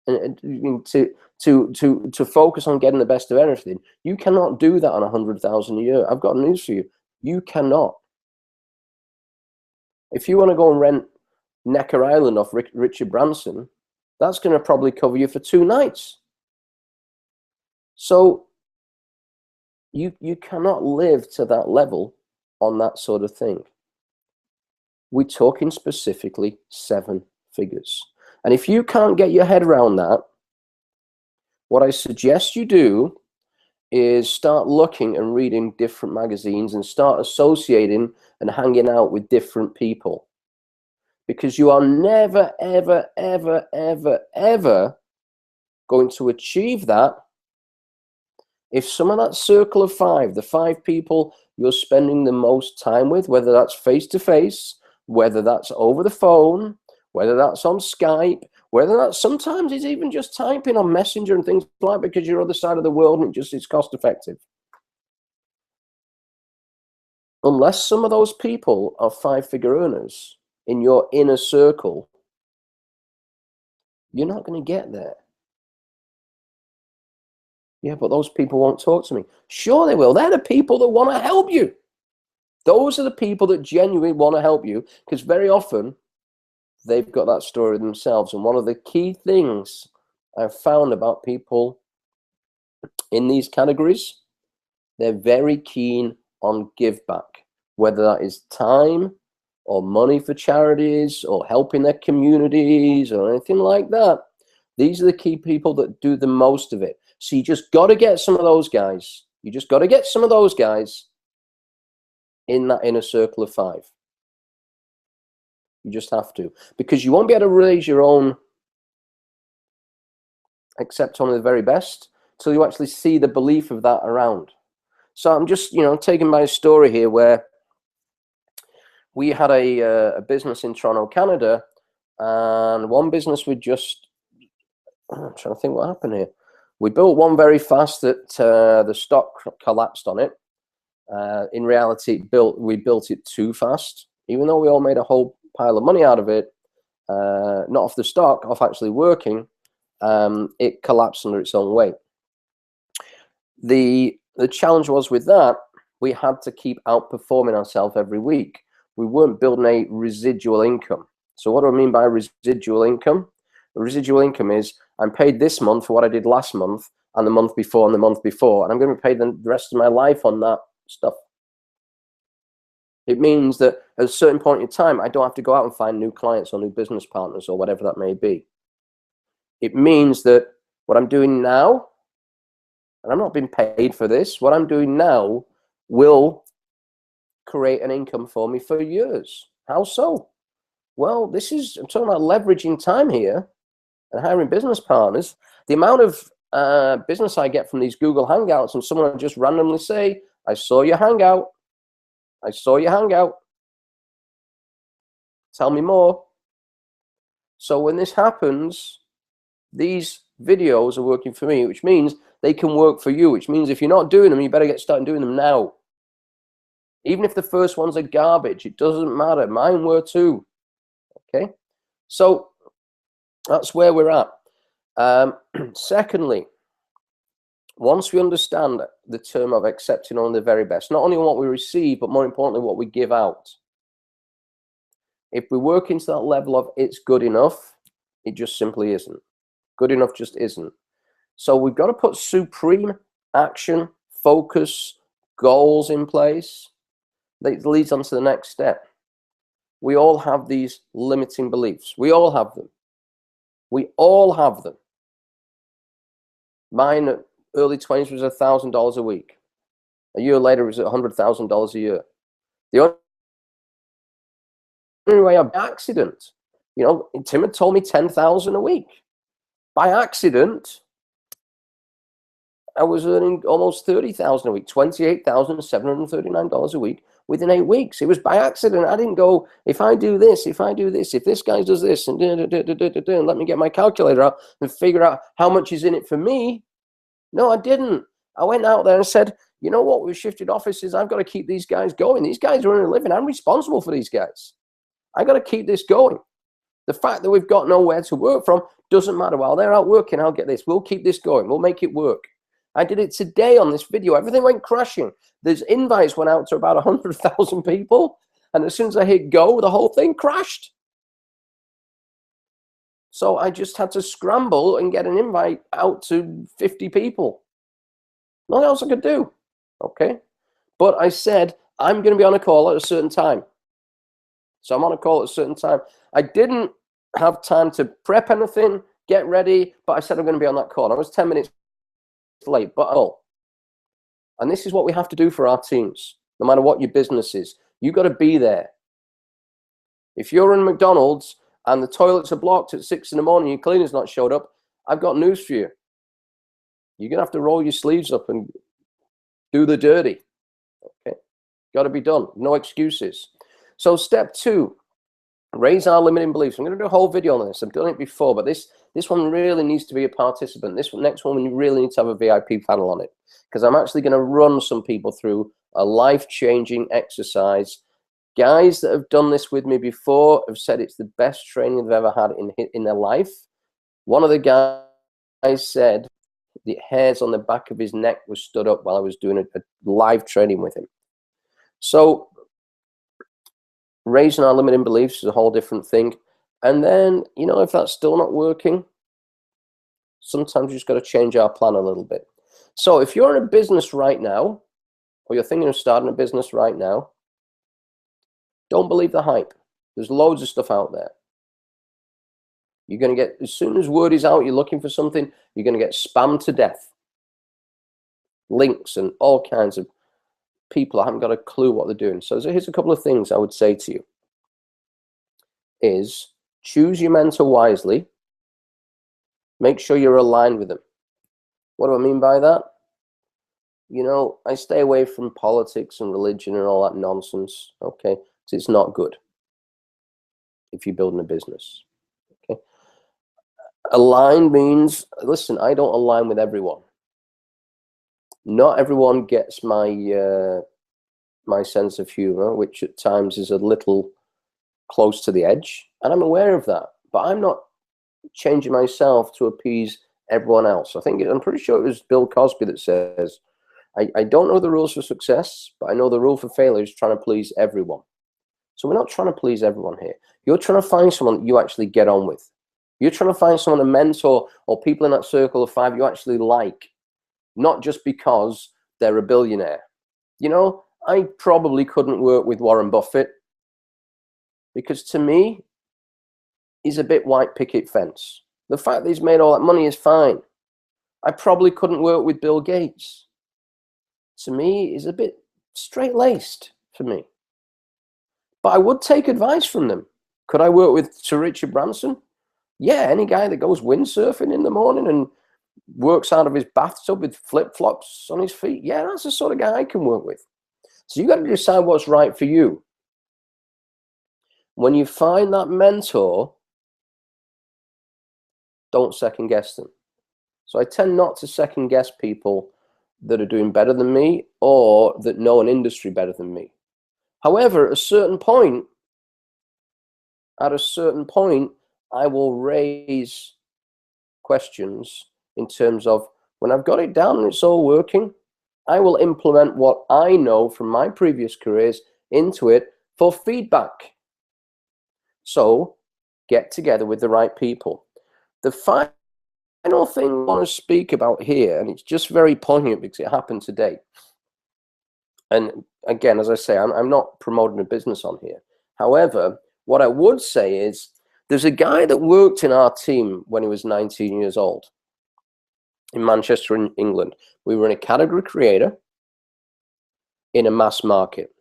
to focus on getting the best of everything. You cannot do that on 100,000 a year. I've got news for you. You cannot. If you want to go and rent Necker Island off Richard Branson, that's going to probably cover you for 2 nights. So you cannot live to that level on that sort of thing. We're talking specifically 7 figures. And if you can't get your head around that, what I suggest you do is start looking and reading different magazines and start associating and hanging out with different people. Because you are never, ever, ever, ever, ever going to achieve that if some of that circle of 5, the 5 people you're spending the most time with, whether that's face-to-face, whether that's over the phone, whether that's on Skype, whether that's sometimes it's even just typing on Messenger and things like that because you're on the other side of the world and it's cost effective. Unless some of those people are 5-figure earners in your inner circle, you're not going to get there. Yeah, but those people won't talk to me. Sure they will. They're the people that want to help you. Those are the people that genuinely want to help you, because very often they've got that story themselves. And one of the key things I've found about people in these categories, they're very keen on give back, whether that is time or money for charities or helping their communities or anything like that. These are the key people that do the most of it. So you just got to get some of those guys. You just got to get some of those guys in that inner circle of 5. You just have to, because you won't be able to raise your own accept only the very best till you actually see the belief of that around. So I'm just, you know, taking my story here where we had a business in Toronto, Canada, and one business we just, I'm trying to think what happened here. We built one very fast that the stock collapsed on it. In reality, we built it too fast. Even though we all made a whole pile of money out of it, not off the stock, off actually working, it collapsed under its own weight. The challenge was with that, we had to keep outperforming ourselves every week. We weren't building a residual income. So what do I mean by residual income? The residual income is I'm paid this month for what I did last month and the month before and the month before, and I'm going to be paid the rest of my life on that stuff. It means that at a certain point in time, I don't have to go out and find new clients or new business partners or whatever that may be. It means that what I'm doing now, and I'm not being paid for this, what I'm doing now will create an income for me for years. How so? Well, I'm talking about leveraging time here and hiring business partners. The amount of business I get from these Google Hangouts, and someone will just randomly say, I saw your Hangout. I saw your Hangout. Tell me more. So when this happens, these videos are working for me, which means they can work for you, which means if you're not doing them, you better get started doing them now. Even if the first ones are garbage, it doesn't matter. Mine were too. Okay? So that's where we're at. Secondly, once we understand the term of accepting only the very best, not only what we receive, but more importantly, what we give out. If we work into that level of it's good enough, it just simply isn't. Good enough just isn't. So we've got to put supreme action, focus, goals in place. That leads on to the next step. We all have these limiting beliefs. We all have them. We all have them. Mine, early 20s, was $1,000 a week. A year later, it was $100,000 a year. The only way, by accident, Tim had told me 10,000 a week. By accident, I was earning almost 30,000 a week, $28,739 a week within 8 weeks. It was by accident. I didn't go, if I do this, if this guy does this, and let me get my calculator out and figure out how much is in it for me. No, I didn't. I went out there and said, you know what, we've shifted offices. I've got to keep these guys going. These guys are earning a living. I'm responsible for these guys. I got to keep this going. The fact that we've got nowhere to work from doesn't matter. While they're out working, I'll get this. We'll keep this going. We'll make it work. I did it today on this video. Everything went crashing. There's invites went out to about 100,000 people. And as soon as I hit go, the whole thing crashed. So I just had to scramble and get an invite out to 50 people. Nothing else I could do. Okay. But I said, I'm going to be on a call at a certain time. So I'm on a call at a certain time. I didn't have time to prep anything, get ready, but I said I'm going to be on that call. I was 10 minutes late, but oh. And this is what we have to do for our teams, no matter what your business is. You got to be there. If you're in McDonald's and the toilets are blocked at 6 in the morning, your cleaner's not showed up, I've got news for you. You're going to have to roll your sleeves up and do the dirty. Okay. Got to be done. No excuses. So step 2, raise our limiting beliefs. I'm going to do a whole video on this. I've done it before, but this one really needs to be a participant. Next one, you really need to have a VIP panel on it, because I'm actually going to run some people through a life-changing exercise. Guys that have done this with me before have said it's the best training they've ever had in their life. One of the guys said the hairs on the back of his neck was stood up while I was doing a live training with him. So raising our limiting beliefs is a whole different thing. And then, if that's still not working, sometimes you just got to change our plan a little bit. So if you're in a business right now, or you're thinking of starting a business right now, don't believe the hype. There's loads of stuff out there. You're going to get, as soon as word is out, you're looking for something, you're going to get spammed to death. Links and all kinds of people I haven't got a clue what they're doing. So here's a couple of things I would say to you is choose your mentor wisely. Make sure you're aligned with them. What do I mean by that? I stay away from politics and religion and all that nonsense. Okay. So it's not good if you're building a business. Okay. Align means, listen, I don't align with everyone. Not everyone gets my my sense of humor, which at times is a little close to the edge, and I'm aware of that. But I'm not changing myself to appease everyone else. I'm pretty sure it was Bill Cosby that says, I don't know the rules for success, but I know the rule for failure is trying to please everyone. So we're not trying to please everyone here. You're trying to find someone that you actually get on with. You're trying to find someone, a mentor or people in that circle of 5 you actually like, not just because they're a billionaire. You know, I probably couldn't work with Warren Buffett because to me, he's a bit white picket fence. The fact that he's made all that money is fine. I probably couldn't work with Bill Gates. To me, he's a bit straight-laced for me. But I would take advice from them. Could I work with Sir Richard Branson? Yeah, any guy that goes windsurfing in the morning and works out of his bathtub with flip-flops on his feet, yeah, that's the sort of guy I can work with. So you got to decide what's right for you. When you find that mentor, don't second guess them. So I tend not to second guess people that are doing better than me or that know an industry better than me. However, at a certain point, I will raise questions in terms of when I've got it down and it's all working, I will implement what I know from my previous careers into it for feedback. So get together with the right people. The final thing I want to speak about here, and it's just very poignant because it happened today. And again, as I say, I'm not promoting a business on here. However, what I would say is there's a guy that worked in our team when he was 19 years old in Manchester, in England. We were in a category creator in a mass market.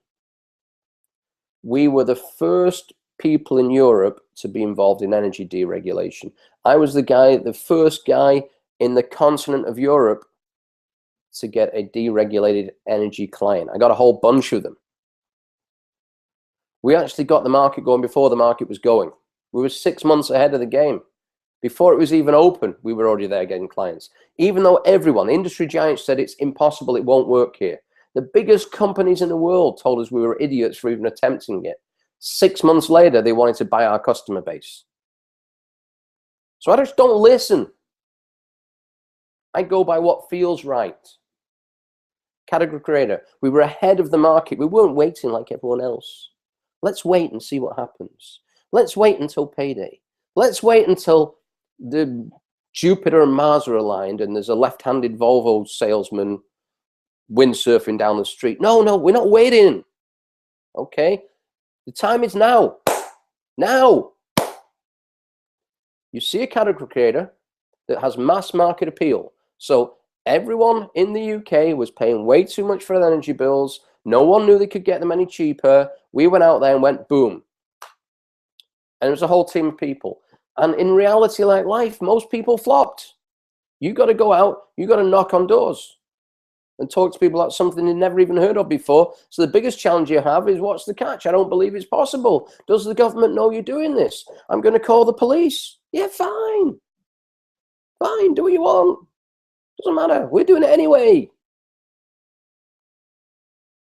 We were the first people in Europe to be involved in energy deregulation. I was the first guy in the continent of Europe to get a deregulated energy client. I got a whole bunch of them. We actually got the market going before the market was going. We were 6 months ahead of the game. Before it was even open, we were already there getting clients. Even though everyone, industry giants said it's impossible, it won't work here. The biggest companies in the world told us we were idiots for even attempting it. 6 months later, they wanted to buy our customer base. So I just don't listen. I go by what feels right. Category creator, we were ahead of the market. We weren't waiting like everyone else. Let's wait and see what happens. Let's wait until payday. Let's wait until the Jupiter and Mars are aligned and there's a left-handed Volvo salesman windsurfing down the street. No, we're not waiting. Okay? The time is now. Now. You see a category creator that has mass market appeal. So everyone in the UK was paying way too much for their energy bills. No one knew they could get them any cheaper. We went out there and went boom. And it was a whole team of people. And in reality, like life, most people flopped. You got to go out, you got to knock on doors and talk to people about something you've never even heard of before. So the biggest challenge you have is, what's the catch? I don't believe it's possible. Does the government know you're doing this? I'm going to call the police. Yeah, fine. Fine, do what you want. Doesn't matter. We're doing it anyway.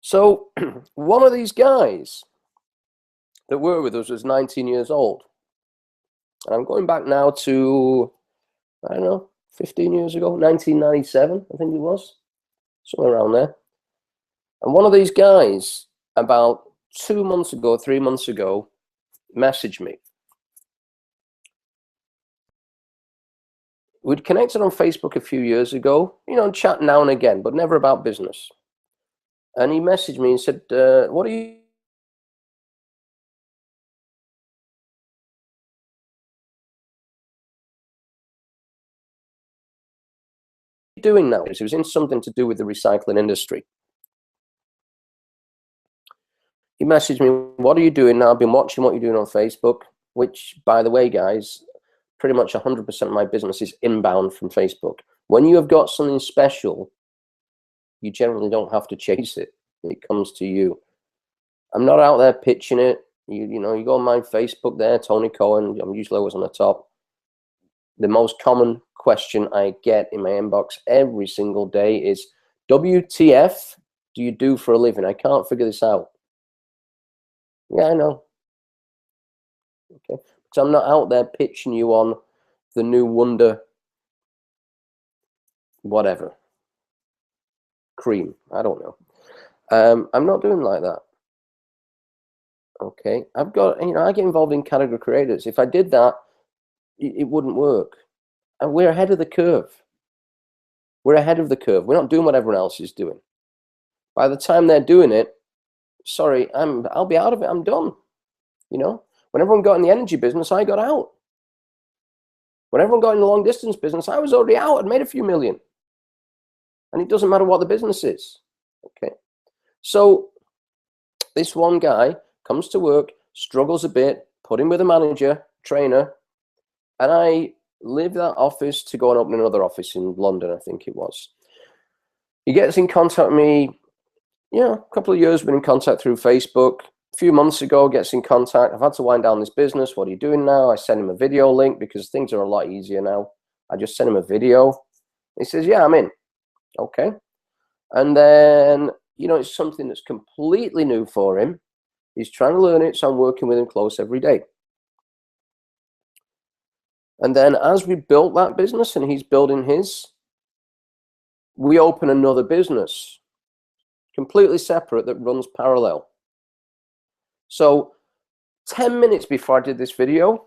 So one of these guys that were with us was 19 years old. And I'm going back now to, I don't know, 15 years ago, 1997, I think it was. Somewhere around there. And one of these guys, about 2 months ago, 3 months ago, messaged me. We'd connected on Facebook a few years ago, you know, chat now and again, but never about business. And he messaged me and said, what are you doing now? It was in something to do with the recycling industry. He messaged me, what are you doing now? I've been watching what you're doing on Facebook, which, by the way, guys, pretty much 100% of my business is inbound from Facebook. When you have got something special, you generally don't have to chase it. It comes to you. I'm not out there pitching it. You know, you go on my Facebook there, Tony Cohen. I'm usually always on the top. The most common question I get in my inbox every single day is, WTF do you do for a living? I can't figure this out. Yeah, I know. Okay. So I'm not out there pitching you on the new wonder, whatever, cream. I don't know. I'm not doing like that. Okay. I've got, you know, I get involved in category creators. If I did that, it wouldn't work. And we're ahead of the curve. We're ahead of the curve. We're not doing what everyone else is doing. By the time they're doing it, sorry, I'll be out of it. I'm done. You know, when everyone got in the energy business, I got out. When everyone got in the long distance business, I was already out. I'd made a few million. And it doesn't matter what the business is. Okay. So this one guy comes to work, struggles a bit, put him with a manager, trainer, and I leave that office to go and open another office in London, I think it was. He gets in contact with me, you know, a couple of years, been in contact through Facebook. A few months ago, gets in contact. I've had to wind down this business. What are you doing now? I send him a video link because things are a lot easier now. I just send him a video. He says, yeah, I'm in. Okay. And then, you know, it's something that's completely new for him. He's trying to learn it, so I'm working with him close every day. And then as we built that business and he's building his, we open another business, completely separate, that runs parallel. So 10 minutes before I did this video,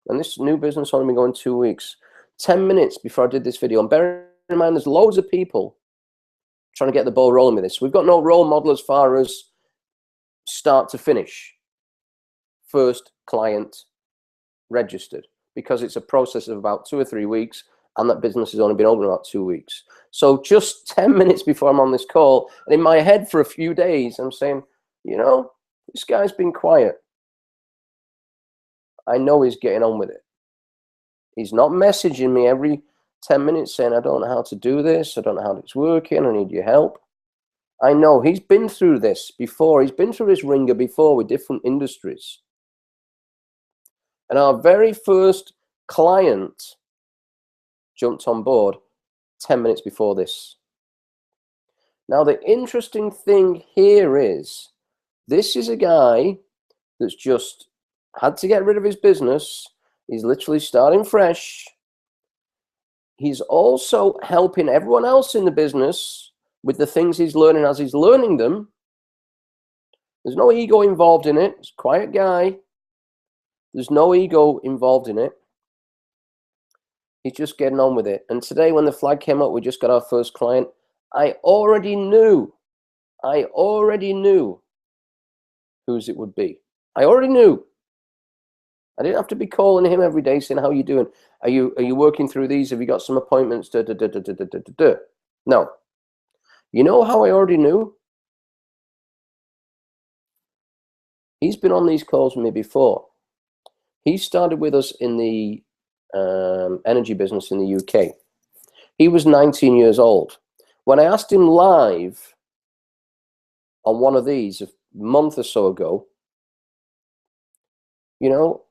and this new business only been going 2 weeks, 10 minutes before I did this video, and bear in mind there's loads of people trying to get the ball rolling with this. We've got no role model as far as start to finish. First client registered, because it's a process of about 2 or 3 weeks, and that business has only been open about 2 weeks. So just 10 minutes before I'm on this call, and in my head for a few days, I'm saying, you know, this guy's been quiet. I know he's getting on with it. He's not messaging me every 10 minutes saying, I don't know how to do this. I don't know how it's working. I need your help. I know he's been through this before. He's been through this ringer before with different industries. And our very first client jumped on board 10 minutes before this. Now, the interesting thing here is, this is a guy that's just had to get rid of his business. He's literally starting fresh. He's also helping everyone else in the business with the things he's learning as he's learning them. There's no ego involved in it. He's a quiet guy. There's no ego involved in it. He's just getting on with it. And today when the flag came up, we just got our first client. I already knew whose it would be. I already knew. I didn't have to be calling him every day saying, how are you doing? Are you working through these? Have you got some appointments? No. You know how I already knew? He's been on these calls with me before. He started with us in the energy business in the UK. He was 19 years old. When I asked him live on one of these a month or so ago, you know,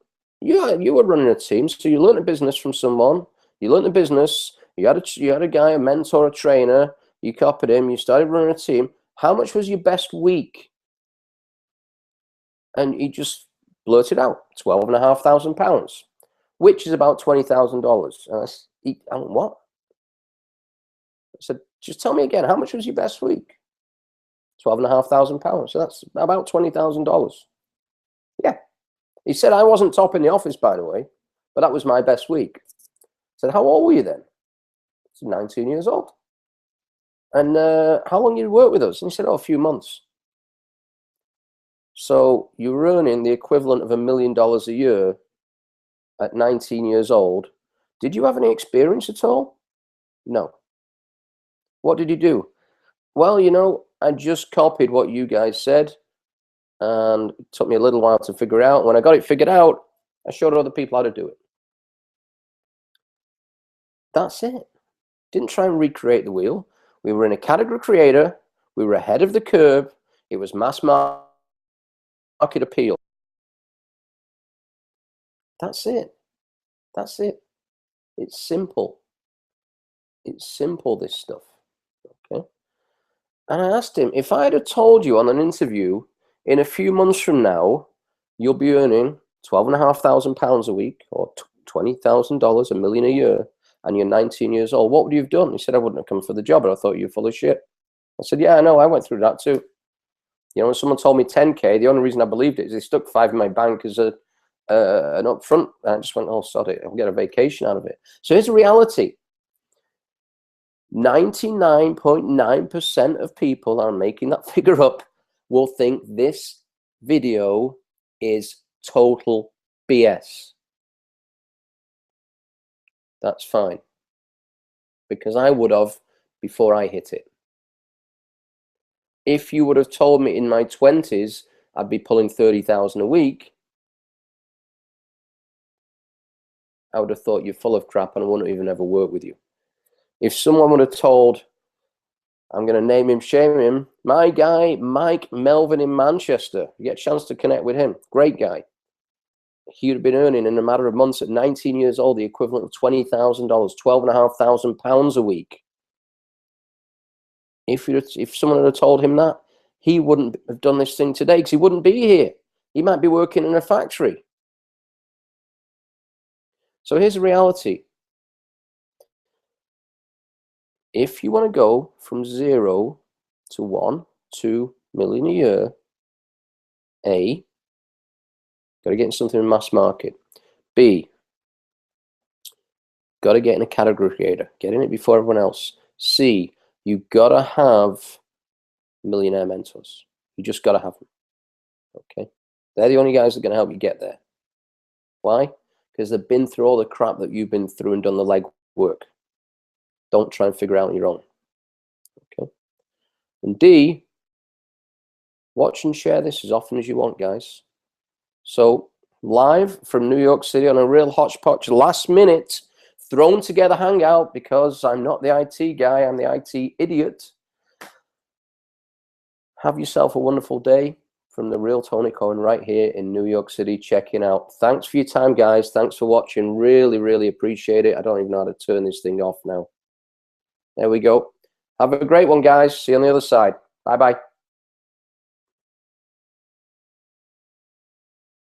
you were running a team, so you learned a business from someone. You learned a business. You had a guy, a mentor, a trainer. You copied him. You started running a team. How much was your best week? And he just blurted out, £12,500, which is about $20,000. And I went, what? I said, just tell me again, how much was your best week? £12,500. So that's about $20,000. Yeah. He said, I wasn't top in the office, by the way, but that was my best week. I said, how old were you then? I said, 19 years old. And how long you worked with us? And he said, oh, a few months. So you're earning the equivalent of $1 million a year at 19 years old. Did you have any experience at all? No. What did you do? Well, you know, I just copied what you guys said, and it took me a little while to figure out. When I got it figured out, I showed other people how to do it. That's it. Didn't try and recreate the wheel. We were in a category creator. We were ahead of the curve. It was mass market. market appeal. That's it. That's it. It's simple. It's simple, this stuff. Okay. And I asked him, if I had told you on an interview, in a few months from now, you'll be earning £12,500 a week, or $20,000, $1 million a year, and you're 19 years old, what would you have done? He said, I wouldn't have come for the job, but I thought you were full of shit. I said, yeah, I know, I went through that too. You know, when someone told me 10K, the only reason I believed it is they stuck 5 in my bank as an upfront. And I just went, oh, sod it, I'll get a vacation out of it. So here's the reality. 99.9% of people that are making that figure up will think this video is total BS. That's fine, because I would have before I hit it. If you would have told me in my 20s I'd be pulling 30,000 a week, I would have thought you're full of crap and I wouldn't even ever work with you. If someone would have told, I'm going to name him, shame him, my guy, Mike Melvin in Manchester, you get a chance to connect with him, great guy. He would have been earning in a matter of months at 19 years old the equivalent of $20,000, £12,500 a week. If someone had told him that, he wouldn't have done this thing today, because he wouldn't be here. He might be working in a factory. So here's the reality. If you want to go from 0 to 1, 2 million a year, A, got to get in something in mass market. B, got to get in a category creator, get in it before everyone else. C, you got to have millionaire mentors. You just got to have them. Okay, they're the only guys that are going to help you get there. Why? Because they've been through all the crap that you've been through and done the leg work. Don't try and figure out on your own. Okay. And D, watch and share this as often as you want, guys. So live from New York City on a real hodgepodge, last minute, thrown together hangout, because I'm not the IT guy, I'm the IT idiot. Have yourself a wonderful day from the real Tony Cohen right here in New York City, checking out. Thanks for your time, guys. Thanks for watching. Really, really appreciate it. I don't even know how to turn this thing off now. There we go. Have a great one, guys. See you on the other side. Bye-bye.